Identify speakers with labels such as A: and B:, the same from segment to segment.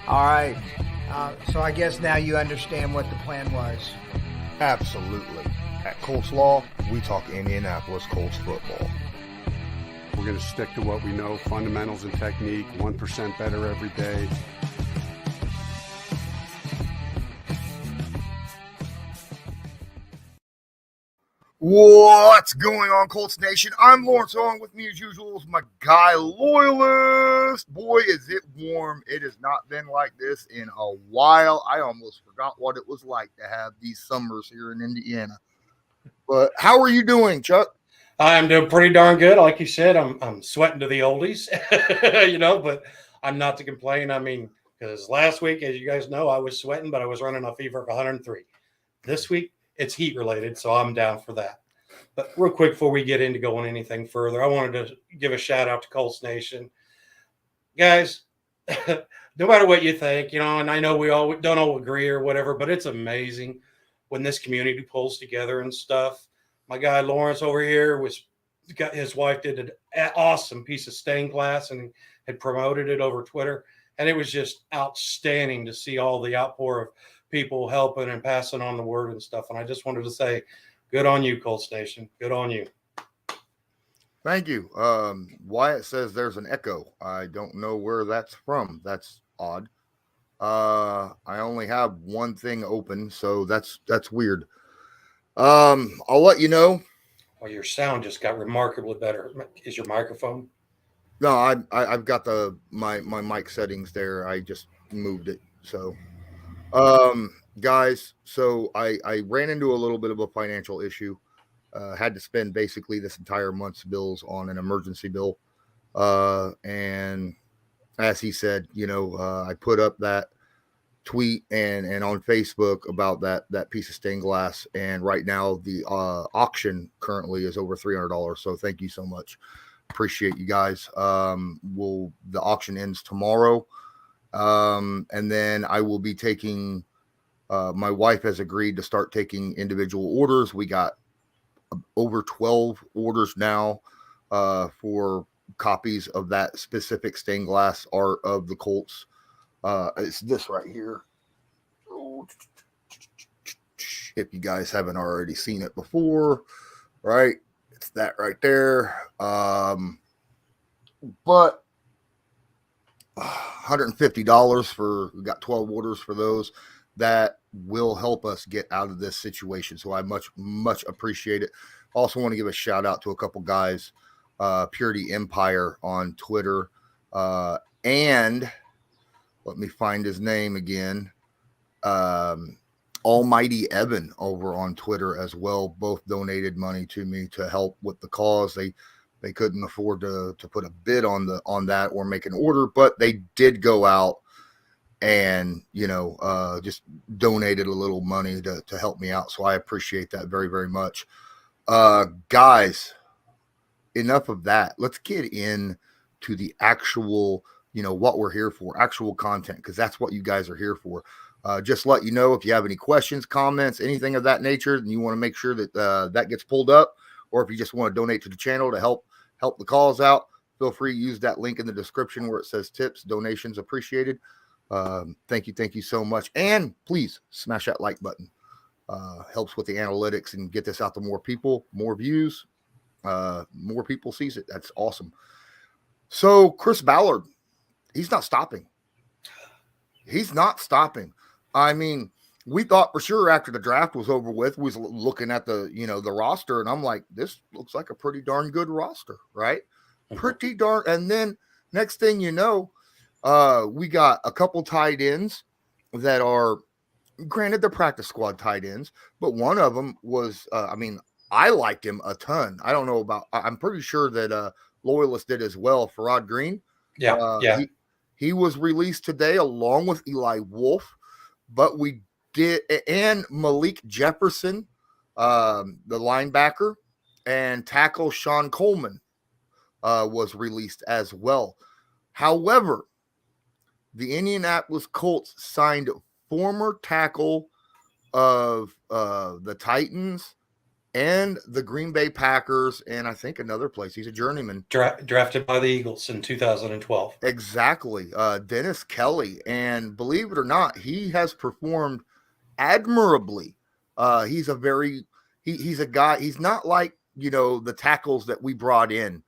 A: All right. So I guess now you understand what the plan was.
B: Absolutely. At Colts Law, we talk Indianapolis Colts football.
C: We're going to stick to what we know, fundamentals and technique, 1% better every day.
B: What's going on, Colts Nation? I'm Lawrence Owen. With me as usual is my guy, Loyalist. Boy, is it warm. It has not been like this in a while. I almost forgot what it was like to have these summers here in Indiana. But how are you doing, Chuck?
D: I'm doing pretty darn good. Like you said, I'm sweating to the oldies, but I'm not to complain. I mean, because last week, as you guys know, I was sweating, but I was running a fever of 103. This week, it's heat related, so I'm down for that. But real quick, before we get into going anything further, I wanted to give a shout out to Colts Nation. Guys, no matter what you think, and I know we all don't all agree or whatever, but it's amazing when this community pulls together and stuff. My guy Lawrence over here got his wife did an awesome piece of stained glass and had promoted it over Twitter. And it was just outstanding to see all the outpour of people helping and passing on the word and stuff. And I just wanted to say, good on you, Colts Nation. Good on you.
B: Thank you. Wyatt says there's an echo. I don't know where that's from. That's odd. I only have one thing open, so that's weird. I'll let you know.
D: Well, your sound just got remarkably better. Is your microphone?
B: No, I've got my mic settings there. I just moved it. So, guys, so I ran into a little bit of a financial issue. Had to spend basically this entire month's bills on an emergency bill. And as he said, I put up that tweet and on Facebook about that piece of stained glass, and right now the auction currently is over $300. So thank you so much, appreciate you guys. The auction ends tomorrow, and then I will be taking my wife has agreed to start taking individual orders. We got over 12 orders now for copies of that specific stained glass art of the Colts. It's this right here. If you guys haven't already seen it before, right? It's that right there. But $150 we got 12 orders for those. That will help us get out of this situation. So I much appreciate it. Also want to give a shout out to a couple guys, Purity Empire on Twitter, and let me find his name again. Almighty Evan over on Twitter as well. Both donated money to me to help with the cause. They couldn't afford to put a bid on that or make an order, but they did go out and just donated a little money to help me out. So I appreciate that very, very much. Guys, enough of that. Let's get in to the actual what we're here for, actual content, because that's what you guys are here for. Just let you know if you have any questions, comments, anything of that nature, and you want to make sure that that gets pulled up, or if you just want to donate to the channel to help the cause out, feel free to use that link in the description where it says tips, donations appreciated. Thank you so much. And please smash that like button. Helps with the analytics and get this out to more people, more views, more people sees it. That's awesome. So Chris Ballard, he's not stopping. I mean, we thought for sure after the draft was over with, we was looking at the roster, and I'm like, this looks like a pretty darn good roster, right? Pretty darn. And then next thing you know, we got a couple tight ends that are, granted, they're practice squad tight ends, but one of them was, I liked him a ton. I don't know I'm pretty sure that Loyalist did as well. Farrod Green.
D: Yeah.
B: He was released today along with Eli Wolf, but we did, and Malik Jefferson, the linebacker, and tackle Sean Coleman was released as well. However, the Indianapolis Colts signed former tackle of the Titans and the Green Bay Packers, and I think another place. He's a journeyman.
D: Drafted by the Eagles in 2012.
B: Exactly. Dennis Kelly. And believe it or not, he has performed admirably. He's a guy, he's not like, the tackles that we brought in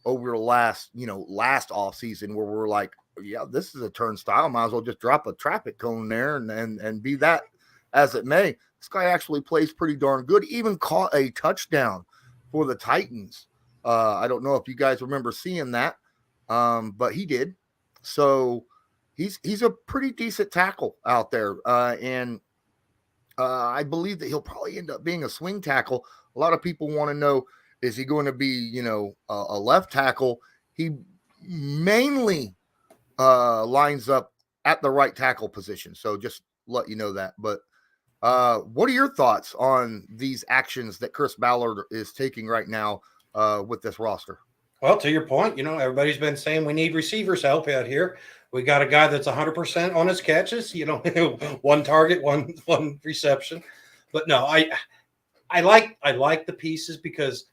B: over the last off season where we're like, yeah, this is a turnstile. Might as well just drop a traffic cone there and be that as it may. This guy actually plays pretty darn good. Even caught a touchdown for the Titans. I don't know if you guys remember seeing that, but he did. So he's a pretty decent tackle out there, and I believe that he'll probably end up being a swing tackle. A lot of people want to know, is he going to be, a left tackle? He mainly lines up at the right tackle position. So just let you know that. But what are your thoughts on these actions that Chris Ballard is taking right now with this roster?
D: Well, to your point, everybody's been saying we need receivers help out here. We got a guy that's 100% on his catches, one target, one reception. But no, I like the pieces because,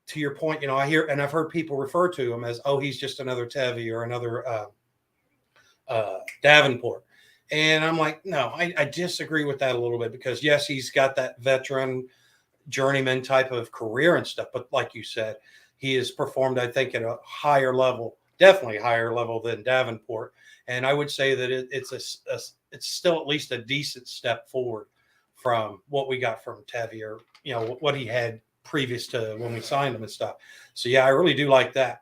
D: to your point, I hear and I've heard people refer to him as, oh, he's just another Tevy or another Davenport. And I'm like, no, I disagree with that a little bit because, yes, he's got that veteran journeyman type of career and stuff. But like you said, he has performed, I think, at a higher level, definitely higher level than Davenport. And I would say that it's still at least a decent step forward from what we got from Tevy or, what he had previous to when we signed him and stuff. So, yeah, I really do like that.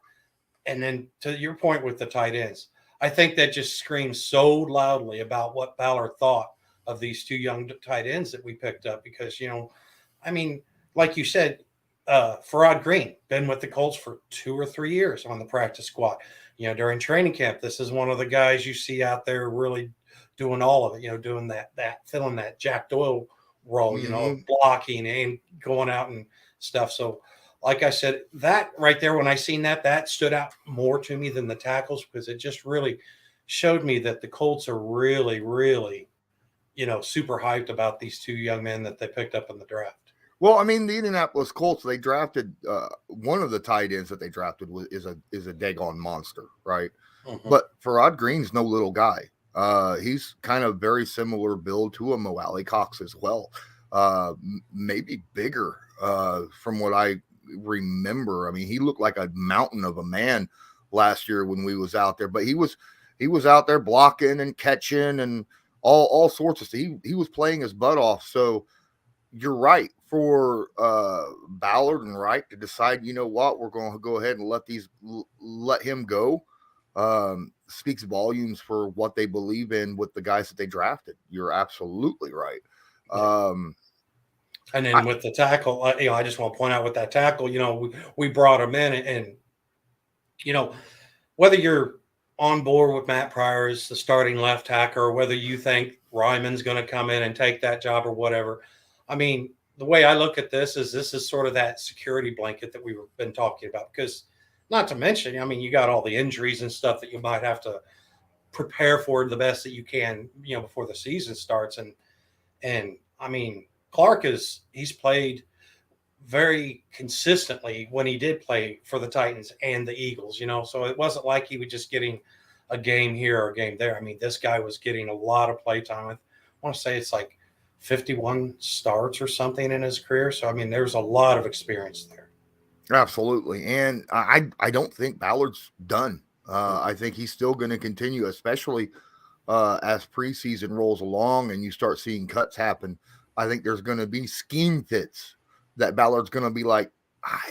D: And then to your point with the tight ends, I think that just screams so loudly about what Ballard thought of these two young tight ends that we picked up because, like you said, Farrod Green, been with the Colts for 2 or 3 years on the practice squad. During training camp, this is one of the guys you see out there really doing all of it, doing that filling that Jack Doyle role, blocking and going out and stuff. So, like I said, that right there, when I seen that stood out more to me than the tackles because it just really showed me that the Colts are really, really, super hyped about these two young men that they picked up in the draft.
B: Well, the Indianapolis Colts, they drafted one of the tight ends that they drafted is a daggone monster, right? Mm-hmm. But Farrod Green's no little guy. He's kind of very similar build to a Mo Alley Cox as well. Maybe bigger from what I remember. He looked like a mountain of a man last year when we was out there, but he was out there blocking and catching and all sorts of stuff. He was playing his butt off. So you're right for Ballard and Wright to decide, we're going to go ahead and let him go. Speaks volumes for what they believe in with the guys that they drafted. You're absolutely right.
D: And then with the tackle, I just want to point out with that tackle, we brought him in and whether you're on board with Matt Pryor as the starting left tackle or whether you think Ryman's going to come in and take that job or whatever. The way I look at this is sort of that security blanket that we've been talking about because not to mention, you got all the injuries and stuff that you might have to prepare for the best that you can, before the season starts. And Clark he's played very consistently when he did play for the Titans and the Eagles, so it wasn't like he was just getting a game here or a game there. This guy was getting a lot of play time. I want to say it's like 51 starts or something in his career. So, there's a lot of experience there.
B: Absolutely. And I don't think Ballard's done. I think he's still going to continue, especially as preseason rolls along and you start seeing cuts happen. I think there's going to be scheme fits that Ballard's going to be like,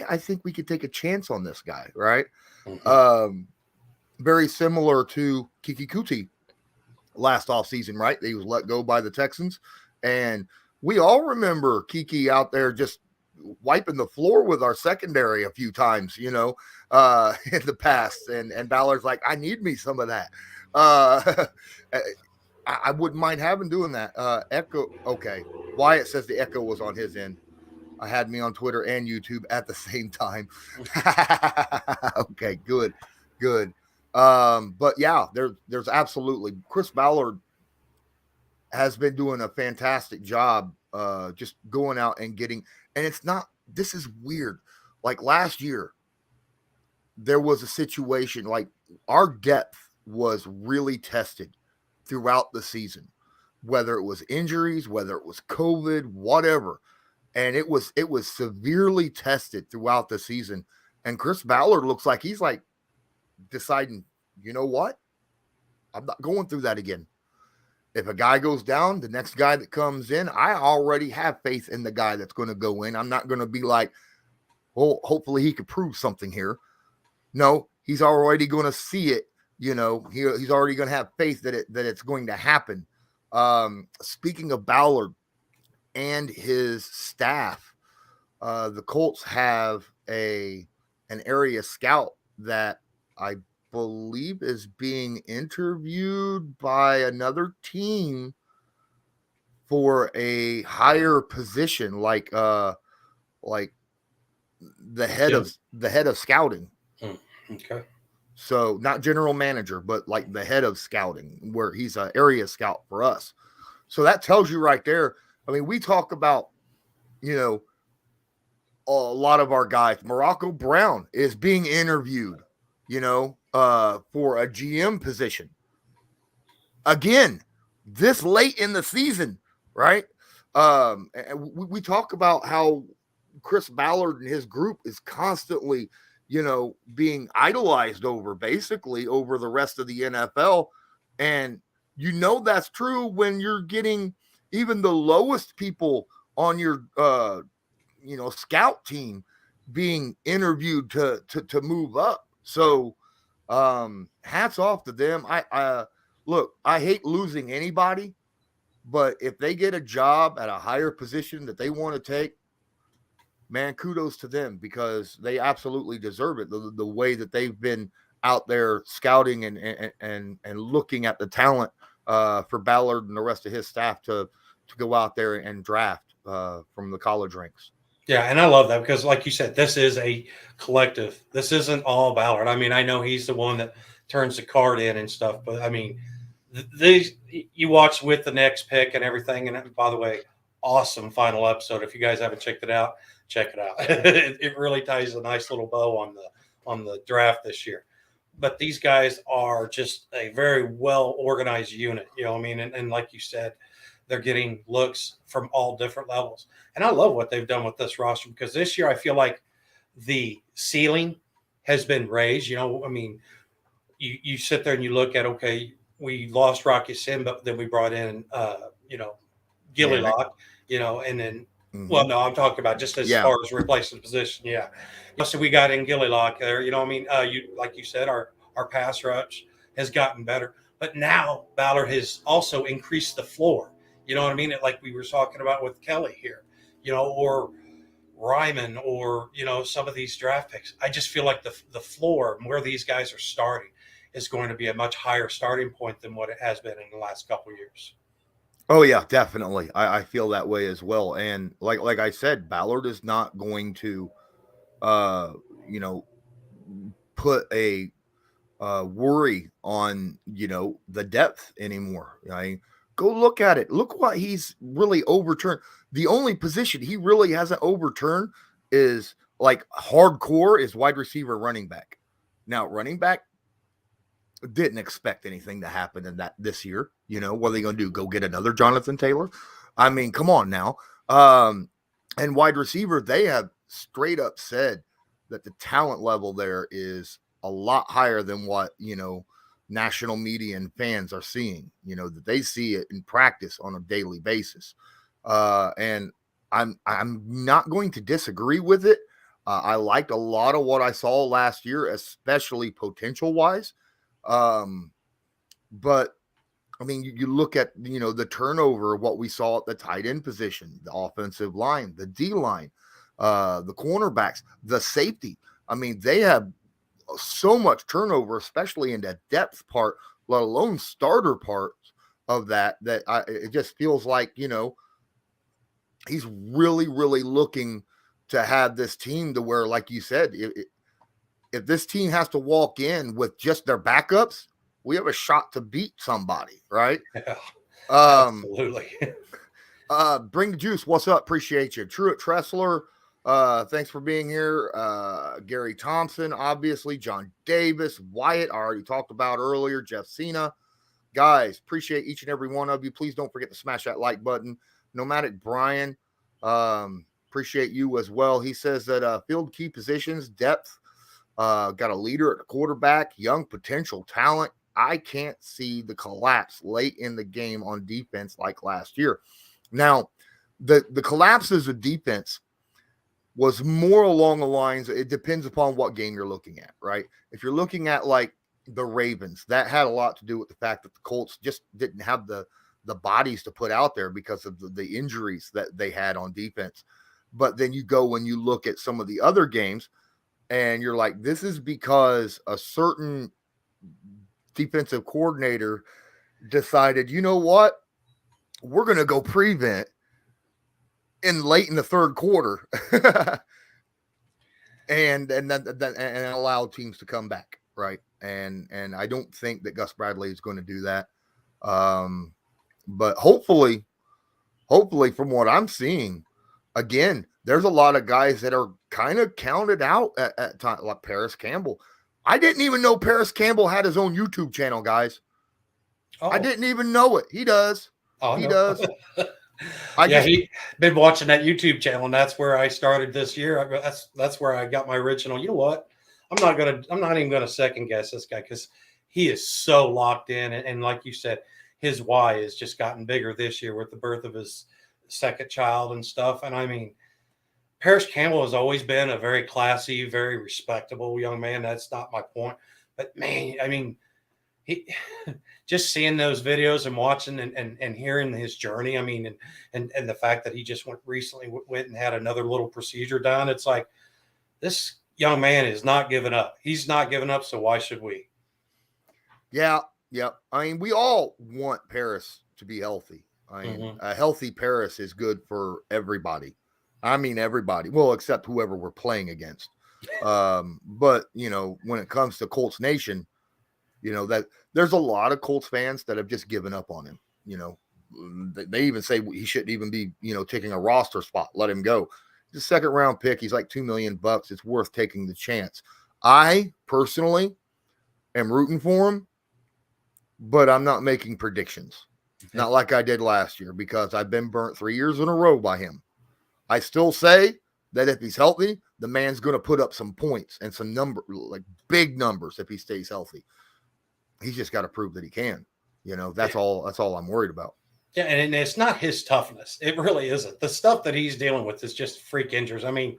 B: I think we could take a chance on this guy, right? Mm-hmm. Very similar to Kiki Kuti last offseason, right? He was let go by the Texans. And we all remember Kiki out there just wiping the floor with our secondary a few times, in the past. And Ballard's like, I need me some of that. I wouldn't mind having doing that. Echo. Okay. Wyatt says the echo was on his end. I had me on Twitter and YouTube at the same time. Okay, good. But yeah, there's absolutely Chris Ballard has been doing a fantastic job just going out and getting, and it's not this is weird. Like last year, there was a situation like our depth was really tested throughout the season, whether it was injuries, whether it was COVID, whatever. And it was severely tested throughout the season. And Chris Ballard looks like he's like deciding, you know what? I'm not going through that again. If a guy goes down, the next guy that comes in, I already have faith in the guy that's going to go in. I'm not going to be like, well, hopefully he could prove something here. No, he's already going to see it. You know, he's already going to have faith that it's going to happen. Speaking of Ballard and his staff, the Colts have an area scout that I believe is being interviewed by another team for a higher position, like the head of scouting.
D: Okay.
B: So not general manager, but like the head of scouting, where he's an area scout for us. So that tells you right there. I mean, we talk about, you know, a lot of our guys. Morocco Brown is being interviewed, you know, for a GM position. Again, this late in the season, right? And we talk about how Chris Ballard and his group is constantly, you know, being idolized over the rest of the NFL. And you know that's true when you're getting even the lowest people on your scout team being interviewed to move up. So hats off to them. I hate losing anybody, but if they get a job at a higher position that they want to take, man, kudos to them, because they absolutely deserve it. The way that they've been out there scouting and looking at the talent for Ballard and the rest of his staff to go out there and draft from the college ranks.
D: Yeah, and I love that because, like you said, this is a collective. This isn't all Ballard. I mean, I know he's the one that turns the card in and stuff, but I mean, these you watch with the next pick and everything. And by the way, awesome final episode. If you guys haven't checked it out, check it out. It really ties a nice little bow on the draft this year. But these guys are just a very well organized unit. You know what I mean? And like you said, they're getting looks from all different levels. And I love what they've done with this roster, because this year I feel like the ceiling has been raised. You know, I mean, you sit there and you look at, okay, we lost Rocky Sin, but then we brought in, Gilly Lock, and then, well, no, I'm talking about just as far as replacing the position. Yeah. So we got in Gilly Lock there, like you said, our pass rush has gotten better, but now Ballard has also increased the floor. You know what I mean? Like we were talking about with Kelly here, or Ryman, or, some of these draft picks. I just feel like the floor where these guys are starting is going to be a much higher starting point than what it has been in the last couple of years.
B: Oh yeah, definitely. I feel that way as well. And like I said, Ballard is not going to, put a worry on, the depth anymore. Go look at it. Look what he's really overturned. The only position he really hasn't overturned is like hardcore is wide receiver, running back. Now, running back, didn't expect anything to happen in that this year. What are they going to do? Go get another Jonathan Taylor? I mean, come on now. And wide receiver, they have straight up said that the talent level there is a lot higher than what, national media and fans are seeing, that they see it in practice on a daily basis. And I'm not going to disagree with it. I liked a lot of what I saw last year, especially potential wise. But I mean, you look at, the turnover of what we saw at the tight end position, the offensive line, the D line, the cornerbacks, the safety. I mean, they have so much turnover, especially in the depth part, let alone starter parts of that it just feels like, he's really, really looking to have this team to where, like you said, if this team has to walk in with just their backups, we have a shot to beat somebody, right?
D: Yeah, absolutely.
B: Bring the juice. What's up? Appreciate you. Truett Tressler. Thanks for being here. Gary Thompson, obviously, John Davis, Wyatt, I already talked about earlier, Jeff Cena. Guys, appreciate each and every one of you. Please don't forget to smash that like button. Nomadic Brian, appreciate you as well. He says that field key positions, depth, got a leader at the quarterback, young potential talent. I can't see the collapse late in the game on defense like last year. Now, the collapses of defense was more along the lines, it depends upon what game you're looking at, right? If you're looking at like the Ravens, that had a lot to do with the fact that the Colts just didn't have the bodies to put out there because of the injuries that they had on defense. But then you go and you look at some of the other games and you're like, this is because a certain defensive coordinator decided, you know what, we're going to go prevent late in the third quarter and allow teams to come back, right? And I don't think that Gus Bradley is going to do that. But hopefully from what I'm seeing, again, there's a lot of guys that are kind of counted out at time, like Paris Campbell. I didn't even know Paris Campbell had his own YouTube channel, guys. Oh. I didn't even know it. He does. Oh, he does.
D: He been watching that YouTube channel, and that's where I started this year. That's where I got my original. You know what? I'm not even gonna second guess this guy because he is so locked in, and like you said, his why has just gotten bigger this year with the birth of his second child and stuff. And I mean, Paris Campbell has always been a very classy, very respectable young man. That's not my point, but man, I mean, he just seeing those videos and watching and hearing his journey. I mean, and the fact that he just recently went and had another little procedure done. It's like, this young man is not giving up. He's not giving up. So why should we?
B: Yeah. I mean, we all want Paris to be healthy. I mean, a healthy Paris is good for everybody. I mean, everybody. Well, except whoever we're playing against. But you know, when it comes to Colts Nation, you know, that there's a lot of Colts fans that have just given up on him. You know, they even say he shouldn't even be, you know, taking a roster spot. Let him go. He's a second round pick. He's like $2 million. It's worth taking the chance. I personally am rooting for him, but I'm not making predictions. Not like I did last year because I've been burnt 3 years in a row by him. I still say that if he's healthy, the man's going to put up some points and some like big numbers if he stays healthy. He's just got to prove that he can. You know, that's all I'm worried about.
D: Yeah, and it's not his toughness. It really isn't. The stuff that he's dealing with is just freak injuries. I mean,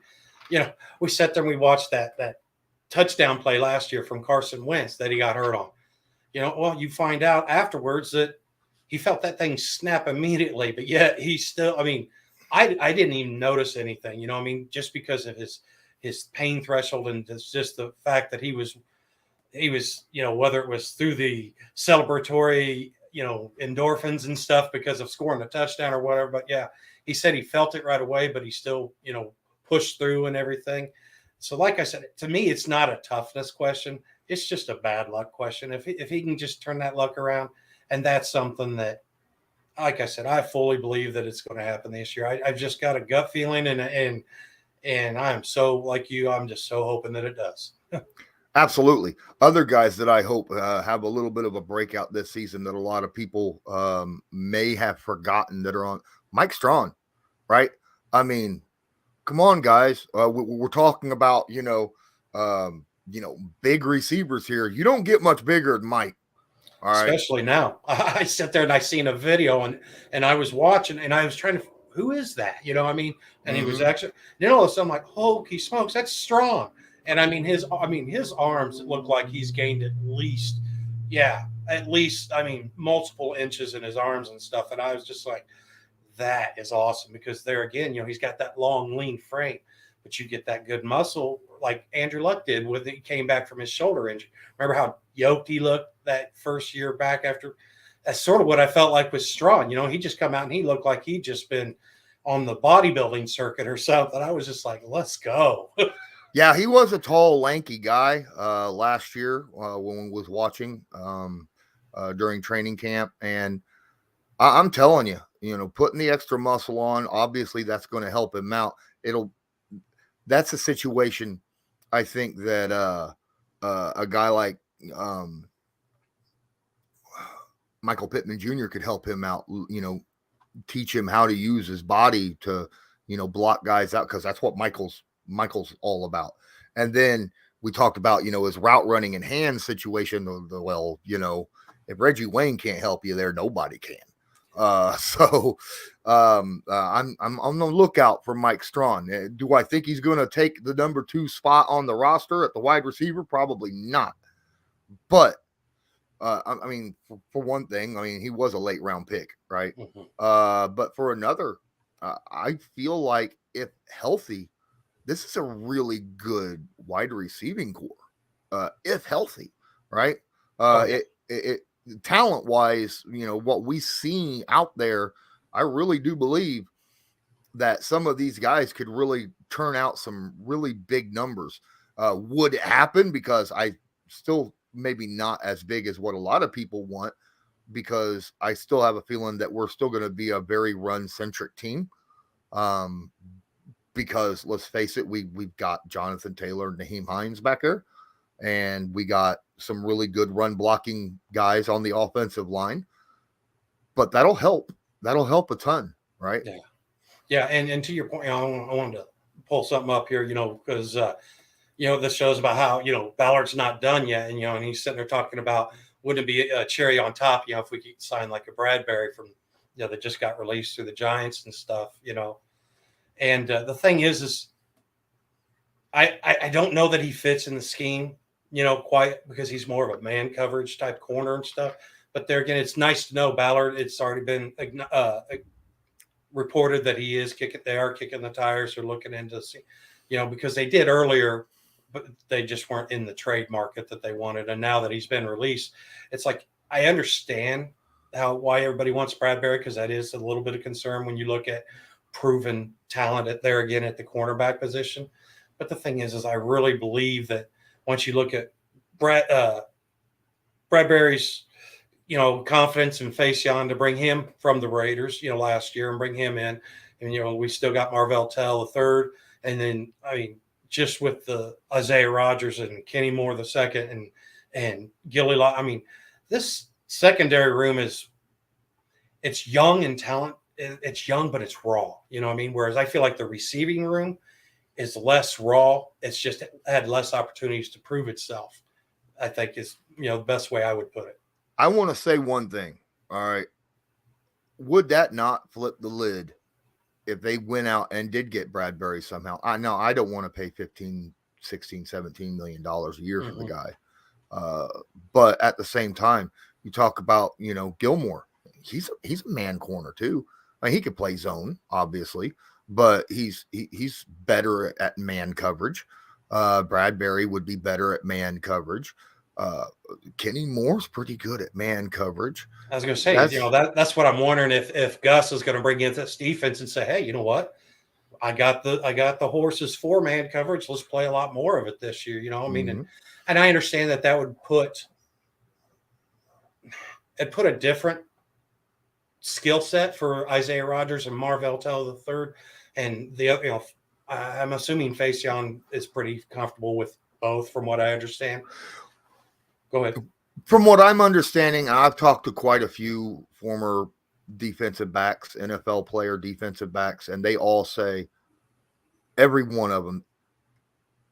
D: you know, we sat there and we watched that touchdown play last year from Carson Wentz that he got hurt on. You know, well, you find out afterwards that he felt that thing snap immediately, but yet he's still, I mean, I didn't even notice anything, you know, I mean, just because of his pain threshold and just the fact that he was, you know, whether it was through the celebratory, you know, endorphins and stuff because of scoring a touchdown or whatever. But yeah, he said he felt it right away, but he still, you know, pushed through and everything. So like I said, to me, it's not a toughness question. It's just a bad luck question. If he can just turn that luck around, and that's something that, like I said, I fully believe that it's going to happen this year. I've just got a gut feeling, and I'm so like you. I'm just so hoping that it does.
B: Absolutely. Other guys that I hope have a little bit of a breakout this season that a lot of people may have forgotten that are on Mike Strawn, right? I mean, come on, guys. We're talking about, you know, big receivers here. You don't get much bigger than Mike. All right.
D: Especially now. I sat there and I seen a video and I was watching and I was trying to, who is that? You know, I mean, and he was actually, then all of a sudden I'm like, holy smokes, that's Strong. And I mean, his arms look like he's gained at least, multiple inches in his arms and stuff. And I was just like, that is awesome because there again, you know, he's got that long, lean frame, but you get that good muscle like Andrew Luck did when he came back from his shoulder injury. Remember how yoked he looked that first year back after? That's sort of what I felt like with Strawn. You know, he just come out and he looked like he'd just been on the bodybuilding circuit or something. I was just like, let's go.
B: Yeah, he was a tall, lanky guy last year when we was watching during training camp. And I'm telling you, you know, putting the extra muscle on, obviously that's going to help him out. that's a situation I think that a guy like Michael Pittman Jr. could help him out, teach him how to use his body to, block guys out, because that's what Michael's all about. And then we talked about, his route running and hand situation. Well, if Reggie Wayne can't help you there, nobody can. So I'm on the lookout for Mike Strawn. Do I think he's going to take the number 2 spot on the roster at the wide receiver? Probably not. But I mean, for one thing, I mean, he was a late round pick, right? Mm-hmm. But for another, I feel like if healthy, this is a really good wide receiving core. If healthy, right? It talent wise, what we see out there, I really do believe that some of these guys could really turn out some really big numbers. Would it happen? Because I still maybe not as big as what a lot of people want, because I still have a feeling that we're still going to be a very run centric team. Because let's face it, we've got Jonathan Taylor and Naheem Hines back there, and we got some really good run blocking guys on the offensive line, but that'll help a ton, right?
D: Yeah. And to your point, I wanted to pull something up here, because this shows about how, Ballard's not done yet. And, and he's sitting there talking about, wouldn't it be a cherry on top, if we could sign like a Bradbury from, that just got released through the Giants and stuff, And the thing is I don't know that he fits in the scheme, quite, because he's more of a man coverage type corner and stuff. But there again, it's nice to know Ballard. It's already been reported that they are kicking the tires or looking into, because they did earlier, but they just weren't in the trade market that they wanted. And now that he's been released, it's like, I understand why everybody wants Bradbury, because that is a little bit of concern when you look at proven talent at the cornerback position. But the thing is I really believe that once you look at Bradbury's, confidence and Faison to bring him from the Raiders, last year, and bring him in, and we still got Marvell Tell III, and then just with the Isaiah Rodgers and Kenny Moore II and Gilly Law, this secondary room it's young and talent. It's young, but it's raw. Whereas I feel like the receiving room is less raw. It's just had less opportunities to prove itself, I think is, the best way I would put it.
B: I want to say one thing. All right. Would that not flip the lid if they went out and did get Bradbury somehow? I know I don't want to pay $15, $16, $17 million a year for the guy. But at the same time, you talk about, Gilmore. He's a man corner too. He could play zone, obviously, but he's better at man coverage. Bradbury would be better at man coverage. Kenny Moore's pretty good at man coverage.
D: I was going to say, that's what I'm wondering, if Gus is going to bring in this defense and say, hey, you know what? I got the horses for man coverage. Let's play a lot more of it this year. And I understand that would put a different skill set for Isaiah Rodgers and Marvell Tell III, and the I'm assuming Faison is pretty comfortable with both, from what I understand. Go ahead.
B: From what I'm understanding, I've talked to quite a few former defensive backs, NFL player defensive backs, and they all say, every one of them,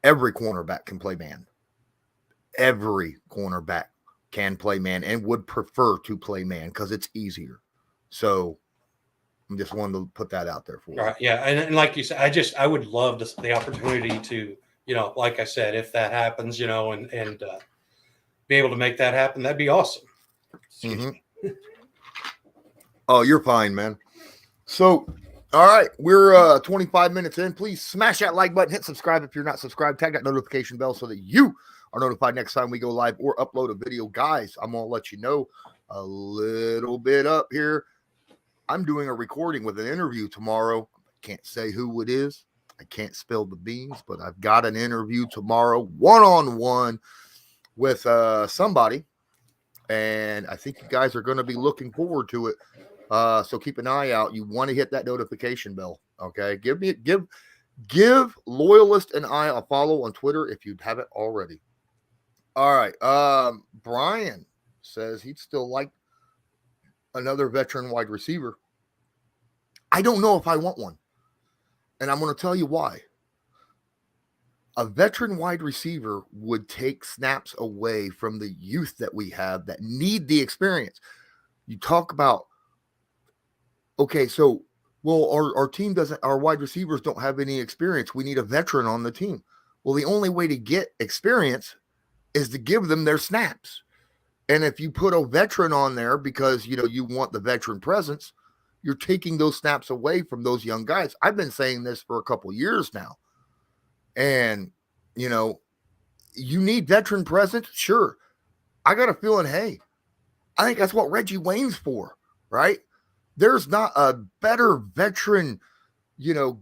B: every cornerback can play man. Every cornerback can play man and would prefer to play man because it's easier. So I'm just wanting to put that out there for you.
D: All right. Yeah. And like you said, I would love the opportunity to, like I said, if that happens, and be able to make that happen, that'd be awesome.
B: Oh, you're fine, man. So, all right, we're 25 minutes in. Please smash that like button, hit subscribe if you're not subscribed, tag that notification bell so that you are notified next time we go live or upload a video. Guys, I'm going to let you know a little bit up here. I'm doing a recording with an interview tomorrow. I can't say who it is. I can't spill the beans, but I've got an interview tomorrow, one-on-one with somebody, and I think you guys are going to be looking forward to it. So keep an eye out. You want to hit that notification bell, okay? Give Give Loyalist and I a follow on Twitter if you haven't already. All right. Brian says he'd still like another veteran wide receiver. I don't know if I want one. And I'm going to tell you why. A veteran wide receiver would take snaps away from the youth that we have that need the experience. You talk about, okay, so, well, our team doesn't, our wide receivers don't have any experience. We need a veteran on the team. Well, the only way to get experience is to give them their snaps. And if you put a veteran on there because, you want the veteran presence, you're taking those snaps away from those young guys. I've been saying this for a couple years now. And, you need veteran presence. Sure. I got a feeling, hey, I think that's what Reggie Wayne's for, right? There's not a better veteran,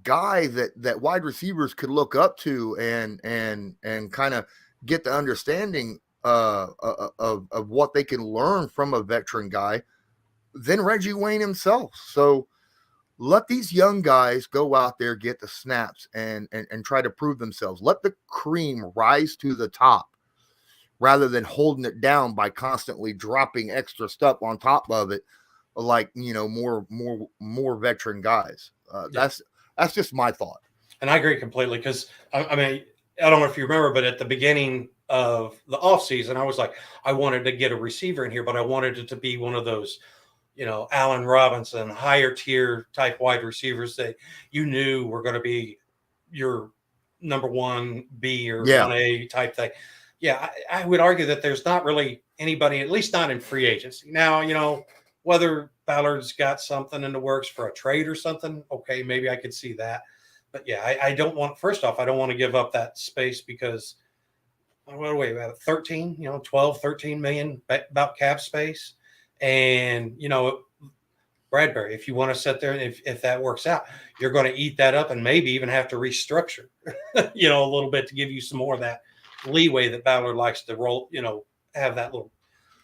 B: guy that wide receivers could look up to and kind of get the understanding of what they can learn from a veteran guy than Reggie Wayne himself. So let these young guys go out there, get the snaps and try to prove themselves. Let the cream rise to the top rather than holding it down by constantly dropping extra stuff on top of it. Like, more veteran guys. That's just my thought.
D: And I agree completely because, I mean, I don't know if you remember, but at the beginning of the offseason, I was like, I wanted to get a receiver in here, but I wanted it to be one of those, Allen Robinson, higher tier type wide receivers that you knew were going to be your number 1B or 1A type thing. Yeah, I would argue that there's not really anybody, at least not in free agency. Now, whether Ballard's got something in the works for a trade or something, okay, maybe I could see that. But yeah, I don't want, first off, I don't want to give up that space because, what are we, about 13, 12, 13 million about cap space. And, Bradbury, if you want to sit there and if that works out, you're going to eat that up and maybe even have to restructure, a little bit to give you some more of that leeway that Ballard likes to roll, have that little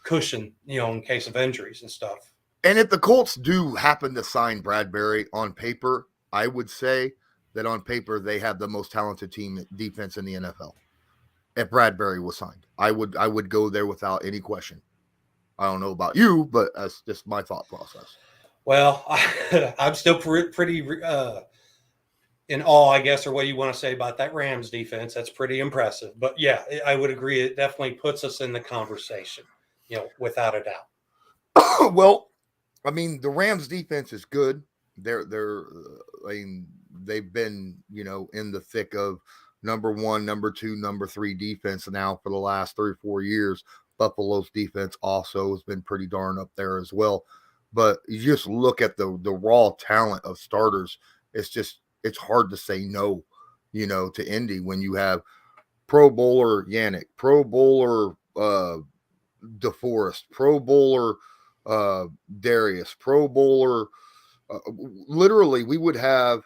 D: cushion, in case of injuries and stuff.
B: And if the Colts do happen to sign Bradbury on paper, I would say that on paper they have the most talented team defense in the NFL. If Bradbury was signed, I would go there without any question. I don't know about you, but that's just my thought process.
D: Well, I'm still pretty in awe, I guess, or what you want to say about that Rams defense. That's pretty impressive. But yeah, I would agree. It definitely puts us in the conversation, without a doubt.
B: Well, I mean, the Rams defense is good. They've been, in the thick of number 1, number 2, number 3 defense now for the last 3 or 4 years. Buffalo's defense also has been pretty darn up there as well. But you just look at the raw talent of starters. It's hard to say no, to Indy when you have Pro Bowler Yannick, Pro Bowler DeForest, Pro Bowler Darius, Pro Bowler. Literally, we would have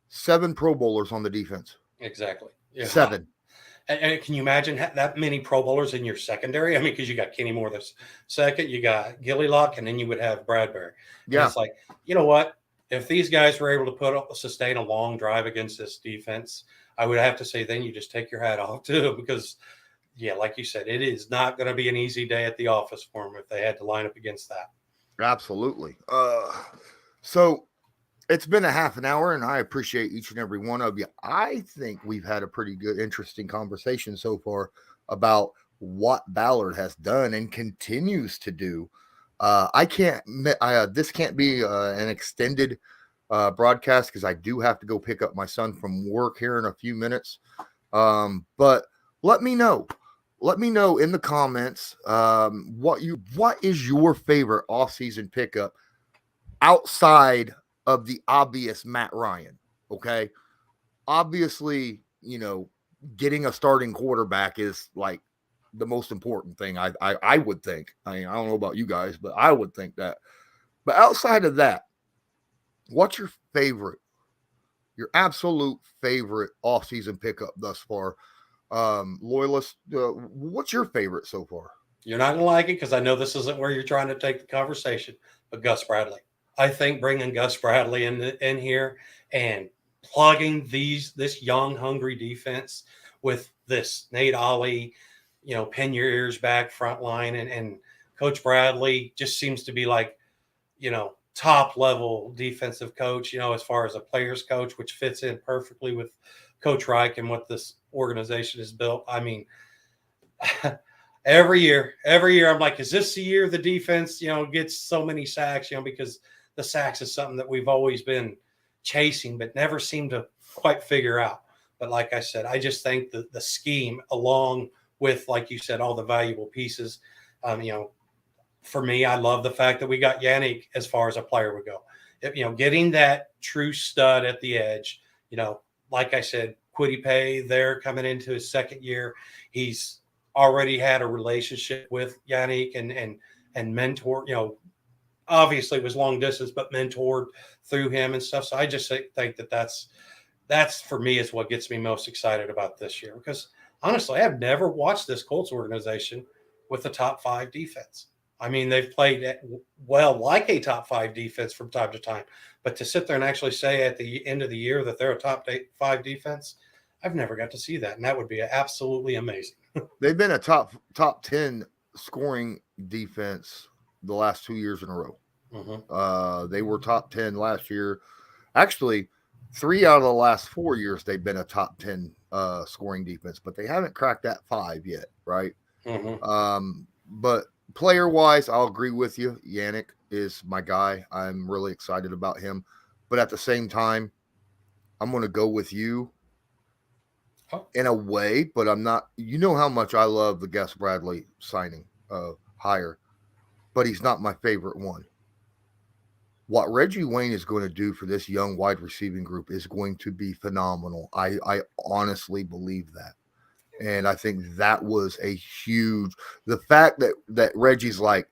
B: 7 Pro Bowlers on the defense.
D: Exactly. Yeah.
B: 7.
D: And can you imagine that many Pro Bowlers in your secondary? I mean, because you got Kenny Moore the second, you got Gilly Lock, and then you would have Bradbury. And
B: yeah.
D: It's like, you know what? If these guys were able to sustain a long drive against this defense, I would have to say then you just take your hat off too, because, yeah, like you said, it is not going to be an easy day at the office for them if they had to line up against that.
B: Absolutely. So it's been a half an hour, and I appreciate each and every one of you. I think we've had a pretty good, interesting conversation so far about what Ballard has done and continues to do. This can't be an extended broadcast because I do have to go pick up my son from work here in a few minutes. But let me know. Let me know in the comments what is your favorite offseason pickup outside of the obvious Matt Ryan. Okay. Obviously, getting a starting quarterback is like the most important thing. I would think. I mean, I don't know about you guys, but I would think that. But outside of that, what's your absolute favorite offseason pickup thus far? Loyalist, what's your favorite so far?
D: You're not gonna like it because I know this isn't where you're trying to take the conversation, but Gus Bradley. I think bringing Gus Bradley in here and plugging this young, hungry defense with this Nate Ollie, pin your ears back front line, and Coach Bradley just seems to be like, top level defensive coach, as far as a player's coach, which fits in perfectly with Coach Reich and what this organization has built. I mean, every year, I'm like, is this the year the defense, gets so many sacks, because the sacks is something that we've always been chasing, but never seem to quite figure out. But like I said, I just think that the scheme, along with, like you said, all the valuable pieces, for me, I love the fact that we got Yannick as far as a player would go. Getting that true stud at the edge, like I said, Kwity Paye there coming into his second year. He's already had a relationship with Yannick and mentor, obviously it was long distance, but mentored through him and stuff. So I just think that's for me is what gets me most excited about this year, because honestly, I've never watched this Colts organization with a top 5 defense. I mean, they've played well like a top 5 defense from time to time, but to sit there and actually say at the end of the year that they're a top 5 defense, I've never got to see that. And that would be absolutely amazing.
B: They've been a top 10 scoring defense the last 2 years in a row.
D: Mm-hmm.
B: They were top 10 last year. Actually, 3 out of the last 4 years, they've been a top 10 scoring defense, but they haven't cracked that 5 yet, right?
D: Mm-hmm.
B: But player-wise, I'll agree with you. Yannick is my guy. I'm really excited about him. But at the same time, I'm going to go with you in a way, but I'm not. You know how much I love the Gus Bradley signing hire, but he's not my favorite one. What Reggie Wayne is going to do for this young wide receiving group is going to be phenomenal. I honestly believe that. And I think that was a huge – the fact that Reggie's like,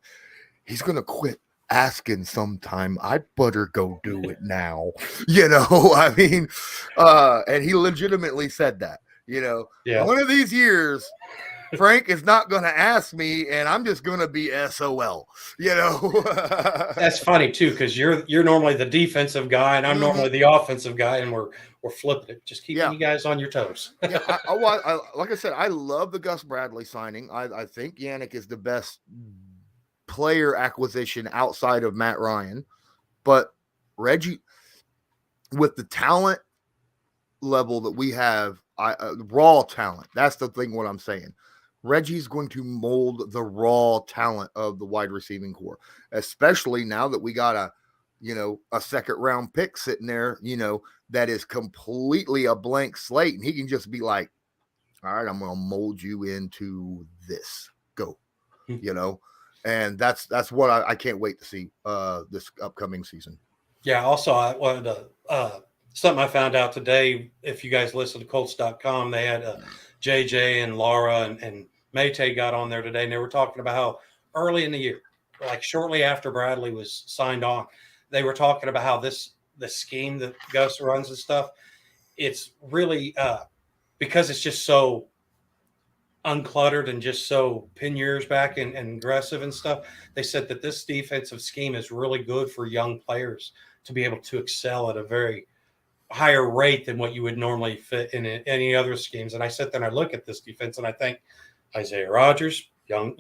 B: he's going to quit asking sometime. I better go do it now. I mean, and he legitimately said that,
D: Yeah.
B: One of these years – Frank is not going to ask me, and I'm just going to be SOL,
D: That's funny too, because you're normally the defensive guy, and I'm normally the offensive guy, and we're flipping it, just keeping you guys on your toes.
B: I like I said, I love the Gus Bradley signing. I think Yannick is the best player acquisition outside of Matt Ryan, but Reggie, with the talent level that we have, raw talent. That's the thing. What I'm saying. Reggie's going to mold the raw talent of the wide receiving core, especially now that we got a second round pick sitting there, that is completely a blank slate. And he can just be like, all right, I'm going to mold you into this. Go, and that's what I can't wait to see this upcoming season. Yeah.
D: Also, I wanted to, something I found out today, if you guys listen to Colts.com, they had JJ and Laura and Mayte got on there today, and they were talking about how early in the year, like shortly after Bradley was signed on, they were talking about how the scheme that Gus runs and stuff, it's really because it's just so uncluttered and just so pin your ears back and aggressive and stuff. They said that this defensive scheme is really good for young players to be able to excel at a very higher rate than what you would normally fit in any other schemes. And I sit there and I look at this defense and I think Isaiah Rodgers, young,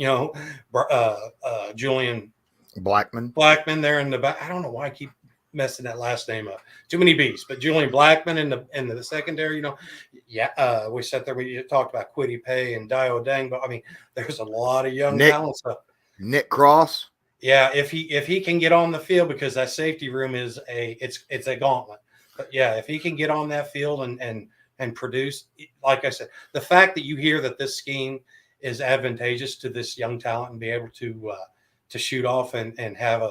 D: Julian Blackman there in the back. I don't know why I keep messing that last name up. Too many B's, but Julian Blackman in the secondary, we sat there, we talked about Kwity Paye and Dio Dang, but I mean, there's a lot of young talent stuff.
B: Nick Cross.
D: Yeah. If he can get on the field, because that safety room is it's a gauntlet. But yeah, if he can get on that field and produce, like I said, the fact that you hear that this scheme is advantageous to this young talent and be able to shoot off and have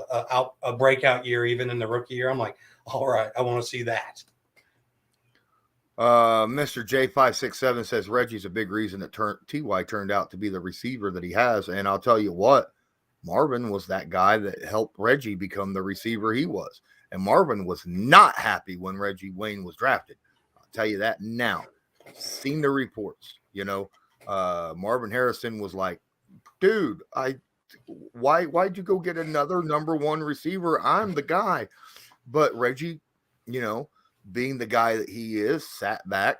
D: a breakout year, even in the rookie year, I'm like, all right, I want to see that.
B: Mr. J567 says Reggie's a big reason that T.Y. turned out to be the receiver that he has. And I'll tell you what, Marvin was that guy that helped Reggie become the receiver he was. And Marvin was not happy when Reggie Wayne was drafted. I'll tell you that now. Seen the reports, Marvin Harrison was like, dude, why'd you go get another number one receiver? I'm the guy. But Reggie, being the guy that he is, sat back,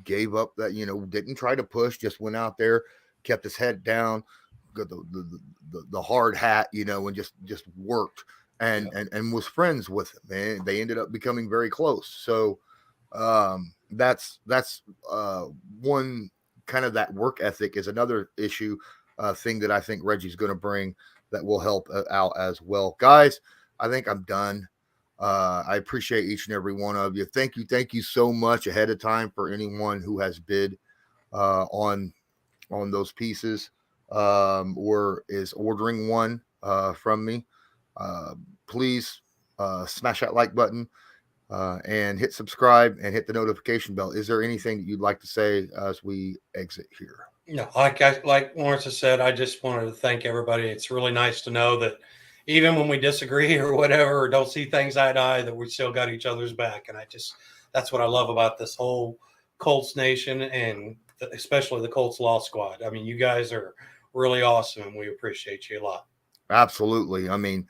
B: gave up that, didn't try to push, just went out there, kept his head down, got the hard hat, and just worked and was friends with him. And they ended up becoming very close. So that's one kind of that work ethic is another thing that I think Reggie's going to bring that will help out as well. Guys, I think I'm done. I appreciate each and every one of you. Thank you so much ahead of time for anyone who has bid on those pieces or is ordering one from me. Please smash that like button and hit subscribe and hit the notification bell. Is there anything that you'd like to say as we exit here?
D: No, like Lawrence has said, I just wanted to thank everybody. It's really nice to know that even when we disagree or whatever, or don't see things eye to eye, that we still got each other's back. And that's what I love about this whole Colts Nation and especially the Colts Law Squad. I mean, you guys are really awesome and we appreciate you a lot.
B: Absolutely. I mean,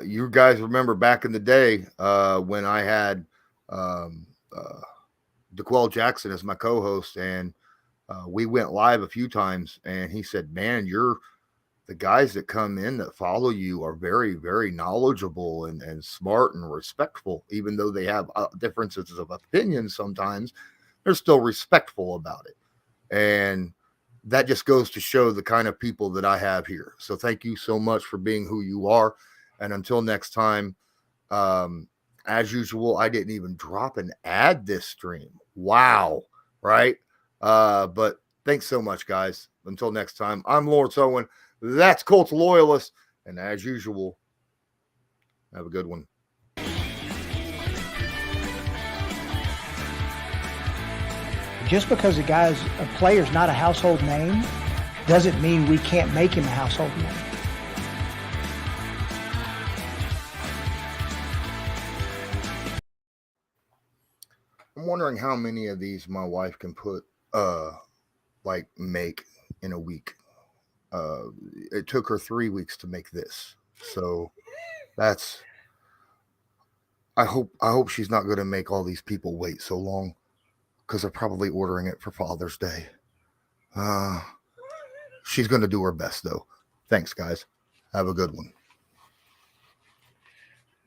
B: you guys remember back in the day when I had DeQuell Jackson as my co-host, and we went live a few times, and he said, man, the guys that come in that follow you are very, very knowledgeable and smart and respectful, even though they have differences of opinion sometimes, they're still respectful about it. And that just goes to show the kind of people that I have here. So thank you so much for being who you are. And until next time, as usual, I didn't even drop an ad this stream. Wow. Right. But thanks so much, guys. Until next time, I'm Lawrence Owen. That's Colts Loyalist. And as usual, have a good one.
A: Just because a player's not a household name doesn't mean we can't make him a household name.
B: I'm wondering how many of these my wife can put, make in a week. It took her 3 weeks to make this. So I hope she's not going to make all these people wait so long, because they're probably ordering it for Father's Day. She's going to do her best, though. Thanks, guys. Have a good one.